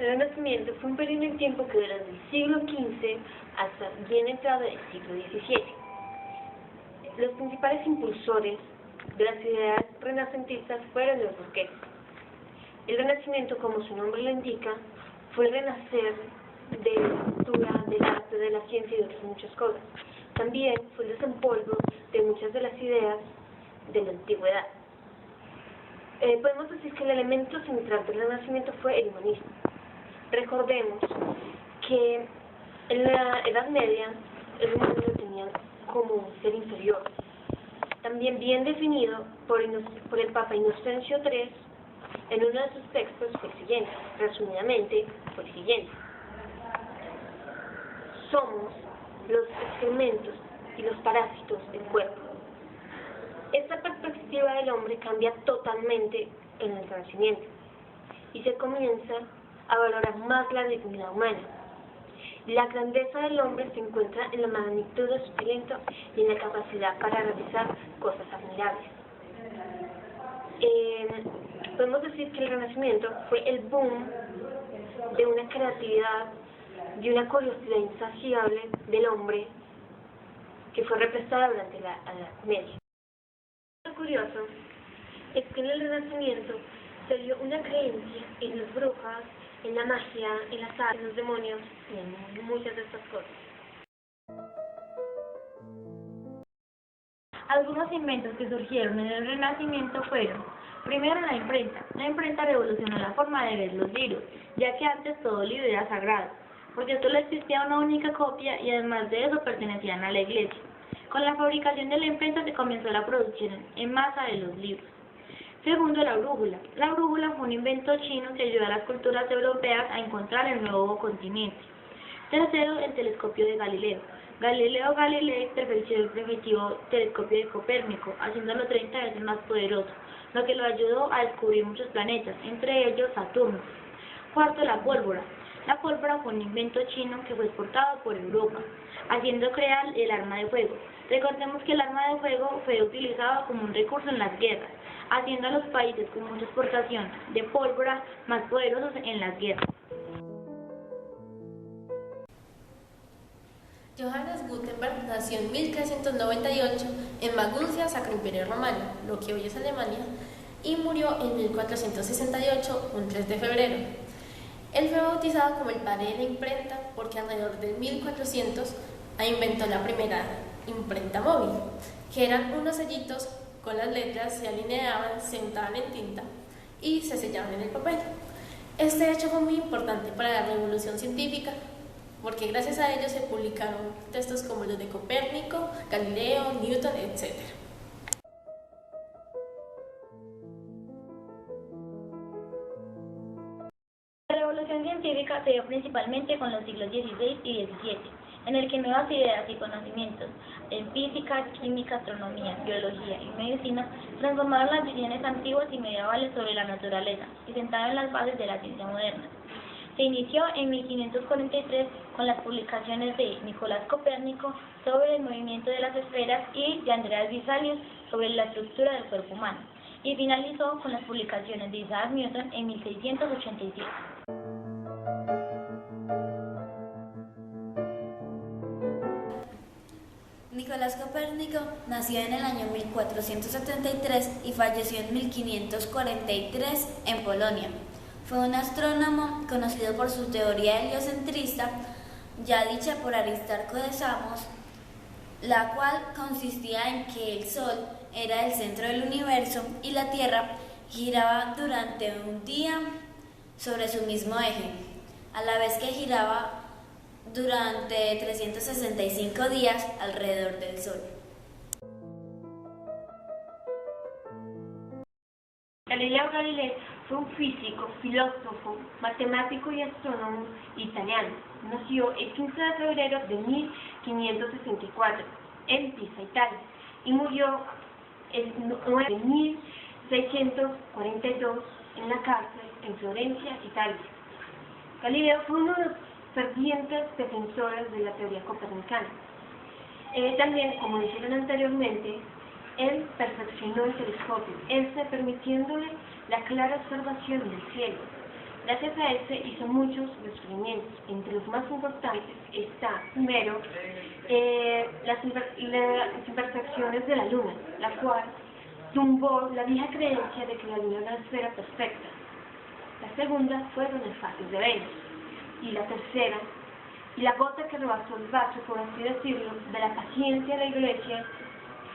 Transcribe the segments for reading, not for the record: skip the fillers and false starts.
El Renacimiento fue un periodo de tiempo que duró desde el siglo XV hasta bien entrado el siglo XVII. Los principales impulsores de las ideas renacentistas fueron los burgueses. El Renacimiento, como su nombre lo indica, fue el renacer de la cultura, del arte, de la ciencia y de otras muchas cosas. También fue el desempolvo de muchas de las ideas de la antigüedad. Podemos decir que el elemento central del Renacimiento fue el humanismo. Recordemos que en la Edad Media el humano lo tenían como un ser inferior, también bien definido por el Papa Inocencio III en uno de sus textos fue el siguiente, resumidamente fue el siguiente: somos los excrementos y los parásitos del cuerpo. Esta perspectiva del hombre cambia totalmente en el Renacimiento y se comienza a valorar más la dignidad humana. La grandeza del hombre se encuentra en la magnitud de su talento y en la capacidad para realizar cosas admirables. Podemos decir que el Renacimiento fue el boom de una creatividad, de una curiosidad insaciable del hombre que fue represada durante la Edad Media. Lo curioso es que en el Renacimiento se dio una creencia en las brujas, en la magia, en las artes, en los demonios y en muchas de estas cosas. Algunos inventos que surgieron en el Renacimiento fueron: primero, la imprenta. La imprenta revolucionó la forma de ver los libros, ya que antes todo libro era sagrado, porque solo existía una única copia y además de eso pertenecían a la iglesia. Con la fabricación de la imprenta se comenzó la producción en masa de los libros. Segundo, la brújula. La brújula fue un invento chino que ayudó a las culturas europeas a encontrar el nuevo continente. Tercero, el telescopio de Galileo. Galileo Galilei perfeccionó el primitivo telescopio de Copérnico, haciéndolo 30 veces más poderoso, lo que lo ayudó a descubrir muchos planetas, entre ellos Saturno. Cuarto, la pólvora. La pólvora fue un invento chino que fue exportado por Europa, haciendo crear el arma de fuego. Recordemos que el arma de fuego fue utilizado como un recurso en las guerras, haciendo a los países con mucha exportación de pólvora más poderosos en las guerras. Johannes Gutenberg nació en 1398 en Maguncia, Sacro Imperio Romano, lo que hoy es Alemania, y murió en 1468, un 3 de febrero. Él fue bautizado como el padre de la imprenta porque alrededor de 1400 inventó la primera imprenta móvil, que eran unos sellitos con las letras, se alineaban, se untaban en tinta y se sellaban en el papel. Este hecho fue muy importante para la revolución científica porque gracias a ello se publicaron textos como los de Copérnico, Galileo, Newton, etc. La revolución científica se dio principalmente con los siglos XVI y XVII, en el que nuevas ideas y conocimientos en física, química, astronomía, biología y medicina transformaron las visiones antiguas y medievales sobre la naturaleza y sentaron las bases de la ciencia moderna. Se inició en 1543 con las publicaciones de Nicolás Copérnico sobre el movimiento de las esferas y de Andreas Vesalius sobre la estructura del cuerpo humano, y finalizó con las publicaciones de Isaac Newton en 1687. Nicolás Copérnico nació en el año 1473 y falleció en 1543 en Polonia. Fue un astrónomo conocido por su teoría heliocentrista, ya dicha por Aristarco de Samos, la cual consistía en que el Sol era el centro del universo y la Tierra giraba durante un día sobre su mismo eje, a la vez que giraba durante 365 días alrededor del Sol. Galileo Galilei fue un físico, filósofo, matemático y astrónomo italiano. Nació el 15 de febrero de 1564 en Pisa, Italia, y murió el 9 de 1642 en la cárcel en Florencia, Italia. Galileo fue uno de los fervientes defensores de la teoría copernicana. También, como dijeron anteriormente, él perfeccionó el telescopio, permitiéndole la clara observación del cielo. Gracias a este hizo muchos descubrimientos. Entre los más importantes está, primero, las imperfecciones de la Luna, la cual tumbó la vieja creencia de que la Luna era una esfera perfecta. La segunda fueron las fases de Venus. Y la tercera, y la gota que rebasó el vaso, por así decirlo, de la paciencia de la Iglesia,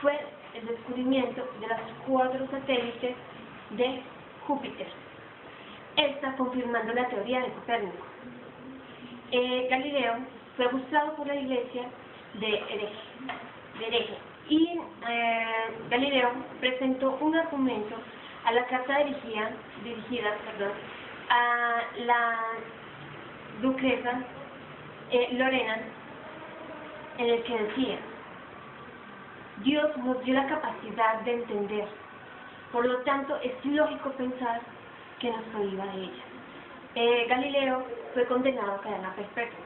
fue el descubrimiento de los 4 satélites de Júpiter. Esta confirmando la teoría de Copérnico. Galileo fue acusado por la Iglesia de hereje. Y Galileo presentó un argumento a la carta dirigida a la duquesa Lorena, en el que decía: Dios nos dio la capacidad de entender, por lo tanto es lógico pensar que nos prohíba de ella. Galileo fue condenado a cadena perpetua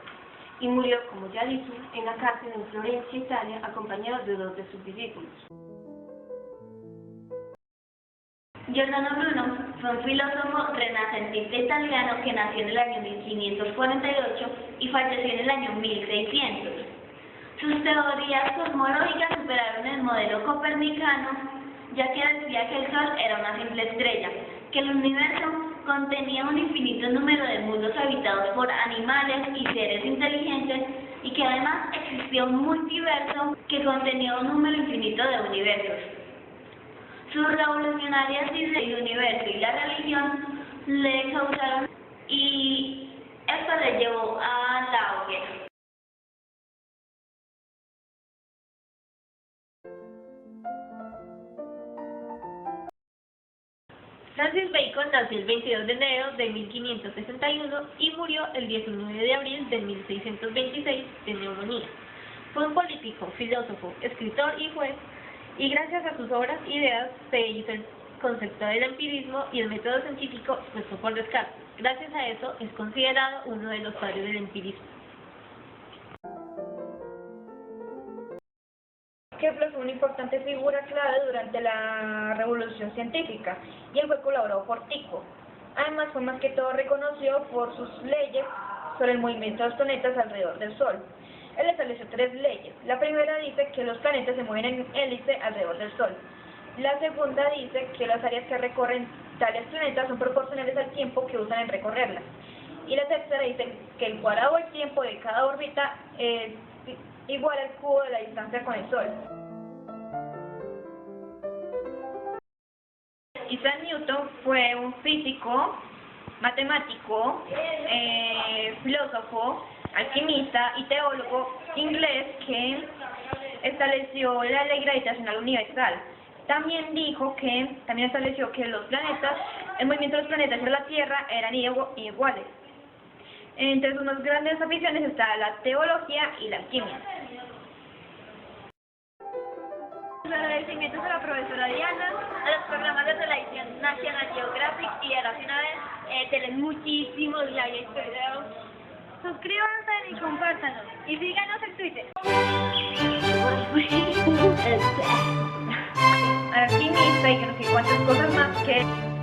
y murió, como ya dije, en la cárcel en Florencia, Italia, acompañado de 2 de sus discípulos. Giordano Bruno fue un filósofo renacentista italiano que nació en el año 1548 y falleció en el año 1600. Sus teorías cosmológicas superaron el modelo copernicano, ya que decía que el Sol era una simple estrella, que el universo contenía un infinito número de mundos habitados por animales y seres inteligentes, y que además existía un multiverso que contenía un número infinito de universos. Sus revolucionarias ideas del universo y la religión le causaron, y esto le llevó a la hoguera. Francis Bacon nació el 22 de enero de 1561 y murió el 19 de abril de 1626 de neumonía. Fue un político, filósofo, escritor y juez, y gracias a sus obras e ideas se hizo el concepto del empirismo y el método científico expuesto por Descartes. Gracias a eso es considerado uno de los padres del empirismo. Kepler fue una importante figura clave durante la Revolución Científica y él fue colaborado por Tycho. Además fue más que todo reconocido por sus leyes sobre el movimiento de los planetas alrededor del Sol. Él estableció 3 leyes. La primera dice que los planetas se mueven en hélice alrededor del Sol. La segunda dice que las áreas que recorren tales planetas son proporcionales al tiempo que usan en recorrerlas. Y la tercera dice que el cuadrado del tiempo de cada órbita es igual al cubo de la distancia con el Sol. Isaac Newton fue un físico, matemático, filósofo, alquimista y teólogo inglés que estableció la ley gravitacional universal. También estableció que los planetas, el movimiento de los planetas sobre la Tierra eran iguales. Entre sus más grandes aficiones está la teología y la alquimia. Los agradecimientos a la profesora Diana, a los programas de televisión National Geographic y a Nacional, tienen muchísimos likes este video. Suscríbanse y compártanos. Y síganos en Twitter. Alquimista y que no sé cuántas cosas más que...